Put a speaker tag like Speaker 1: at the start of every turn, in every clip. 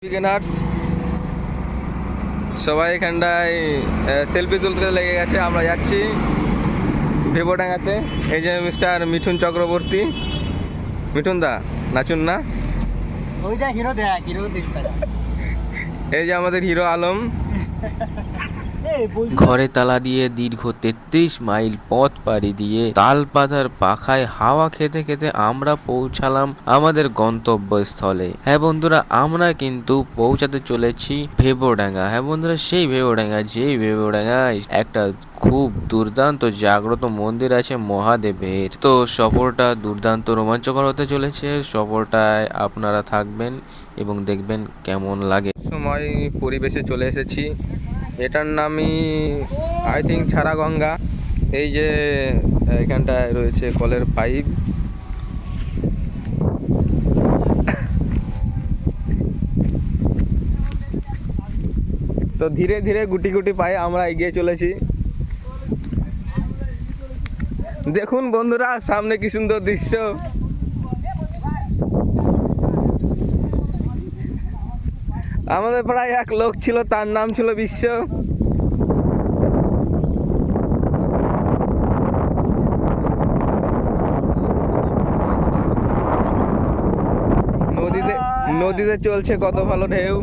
Speaker 1: Beginners সবাই এখানটায় selfie তুলতে লেগে গেছে। আমরা যাচ্ছি ভেবোডাঙ্গাতে। এই যে মিস্টার মিঠুন চক্রবর্তী, মিঠুন দা নাচুন না।
Speaker 2: ওইটা হিরো দেখ, হিরো দিস্তা।
Speaker 1: এই যে আমাদের হিরো আলম।
Speaker 3: ঘরে তালা দিয়ে দীর্ঘ 33 মাইল পথ পাড়ি দিয়ে তালপাতার পাখায় হাওয়া খেতে খেতে আমরা পৌঁছালাম আমাদের গন্তব্যস্থলে। হ্যাঁ বন্ধুরা, আমরা কিন্তু পৌঁছাতে চলেছি ভেবোডাঙ্গা। হ্যাঁ বন্ধুরা, সেই ভেবোডাঙ্গা, যেই ভেবোডাঙ্গায় একটা খুব দুর্দান্ত জাগ্রত মন্দির আছে মহাদেবের। তো সফরটা দুর্দান্ত রোমাঞ্চকর হতে চলেছে। সফরটায় আপনারা থাকবেন এবং দেখবেন কেমন লাগে।
Speaker 1: সময় পরিবেশে চলে এসেছি। এটার নামই আই থিঙ্ক ছাড়া গঙ্গা। এই যে এখানটায় রয়েছে কলের পাইপ। তো ধীরে ধীরে গুটি গুটি পায়ে আমরা এগিয়ে চলেছি। দেখুন বন্ধুরা, সামনে কি সুন্দর দৃশ্য। আমাদের প্রায় এক লোক ছিল, তার নাম ছিল বিশ্ব। নদীতে চলছে কত ভালো ঢেউ।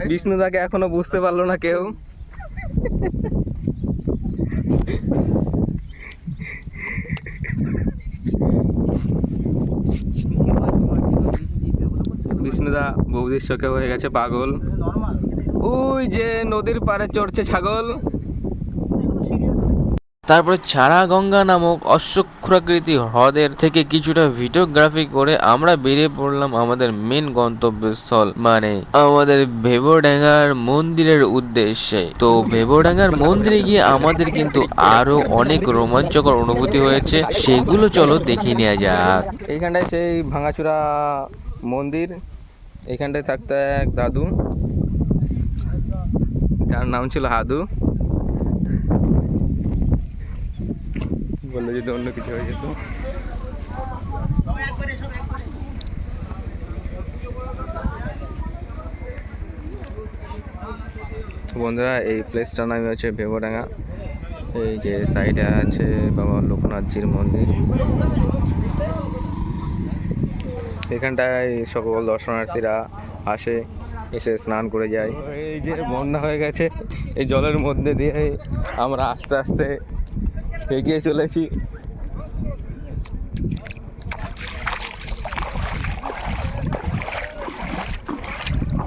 Speaker 1: বিষ্ণুদাকে এখনো বুঝতে পারলো না কেউ। বিষ্ণুদা বৌদির শোকে হয়ে গেছে পাগল। ওই যে নদীর পাড়ে চড়ছে ছাগল।
Speaker 3: তারপরে ছাড়া গঙ্গা নামক অশ্বক্ষুরাকৃতি হ্রদের থেকে কিছুটা ভিডিওগ্রাফি করে আমরা বেরিয়ে পড়লাম আমাদের মেন গন্তব্যস্থল, মানে আমাদের ভেবোডাঙ্গার মন্দিরের উদ্দেশ্যে। তো ভেবোডাঙ্গার মন্দিরে গিয়ে আমাদের কিন্তু আরো অনেক রোমাঞ্চকর অনুভূতি হয়েছে, সেগুলো চলো দেখে নেওয়া যাক।
Speaker 1: এইখানটায় সেই ভাঙাচোরা মন্দির। এইখানটায় থাকতো এক দাদু, যার নাম ছিল হাদু। বললো যদি অন্য কিছু হয়ে যেত। বন্ধুরা, এই প্লেসটার নাম হচ্ছে ভেবোডাঙ্গা। এই যে সাইডে আছে বাবা লোকনাথজির মন্দির। এখানটায় সকল দর্শনার্থীরা আসে, এসে স্নান করে যায়। এই যে বন্যা হয়ে গেছে, এই জলের মধ্যে দিয়ে আমরা আস্তে আস্তে এগিয়ে চলেছি।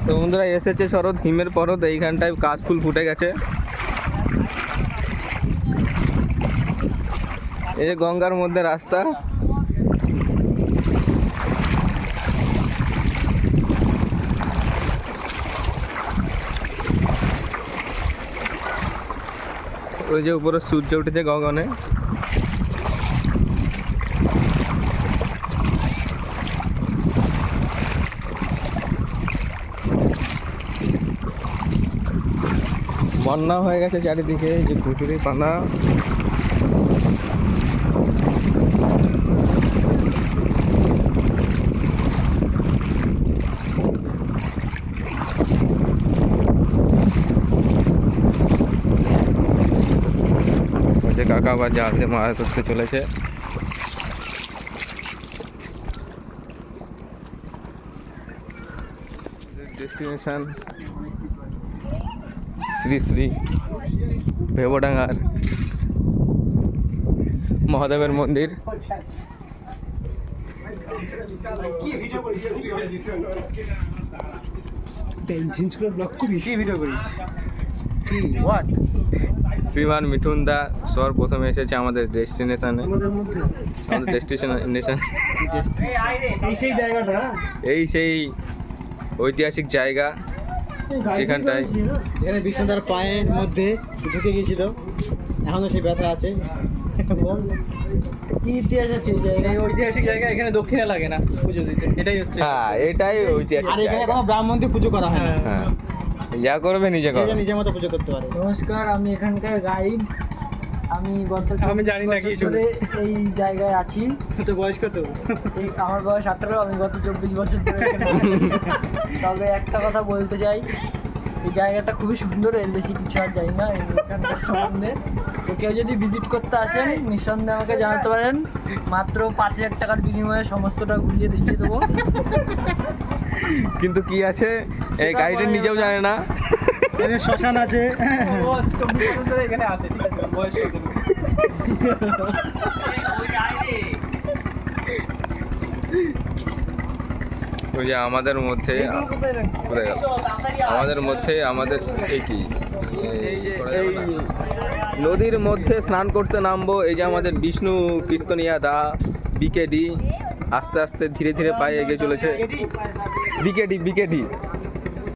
Speaker 1: তো বন্ধুরা, এসেছে শরৎ, হিমের পরত। এইখানটায় কাশফুল ফুটে গেছে। এই যে গঙ্গার মধ্যে রাস্তা। ওই যে উপরে সূর্য উঠেছে গগনে। বন্যা হয়ে গেছে চারিদিকে, যে কুচুরি পানা। কাকা আবার জাল দিয়ে মাছ ধরতে চলেছে। ডেস্টিনেশন শ্রী শ্রী ভেবোডাঙ্গার মহাদেবের মন্দির। শ্রীমান মিঠুন দা সর্বপ্রথমে এসেছে আমাদের ডেস্টিনেশনে। আমাদের ডেস্টিনেশন এই সেই ঐতিহাসিক জায়গা, সেখানটায়
Speaker 2: যেখানে বিষ্ণুদার পায়ের মধ্যে ঢুকে গেছিল, এখনো সেই ব্যথা আছে। কি ইতিহাস আছে এই জায়গায়? ঐতিহাসিক জায়গা। এখানে দক্ষিণে লাগে না পুজো দিতে, এটাই হচ্ছে।
Speaker 1: হ্যাঁ, এটাই ঐতিহাসিক।
Speaker 2: আর এখানে কোনো ব্রাহ্মণ দিয়ে পুজো করা হয় না।
Speaker 1: হ্যাঁ, যা করবে নিজে করবে,
Speaker 2: নিজের মতো পুজো করতে পারে। নমস্কার, আমি এখানকার গাইড।
Speaker 4: আমি
Speaker 2: আমি জানি না কিছু।
Speaker 4: ধরে এই জায়গায় আছি।
Speaker 2: তো বয়স কত?
Speaker 4: আমার বয়স 18, আমি গত 24 বছর ধরে এখানে আছি। তবে একটা কথা বলতে চাই, এই জায়গাটা খুবই সুন্দর, এর বেশি কিছু আর জানি না এখানকার সম্বন্ধে। তো কেউ যদি ভিজিট করতে আসেন নিঃসন্দেহে আমাকে জানাতে পারেন, মাত্র 5000 টাকার বিনিময়ে সমস্তটা ঘুরিয়ে দেখিয়ে দেবো।
Speaker 1: কিন্তু কি আছে এই গাইডের নিজেও জানে না।
Speaker 2: এখানে শ্মশান আছে।
Speaker 5: এখানে আছে, ঠিক আছে, বয়স
Speaker 1: ওই যে আমাদের মধ্যে কোথায় গেল? আমাদের মধ্যে আমাদের এই কি এই নদীর মধ্যে স্নান করতে নামবো। এই যে আমাদের বিষ্ণু কীর্তনিয়া দা বিকেডি আস্তে আস্তে ধীরে ধীরে পায়ে এগিয়ে চলেছে। বিকেডি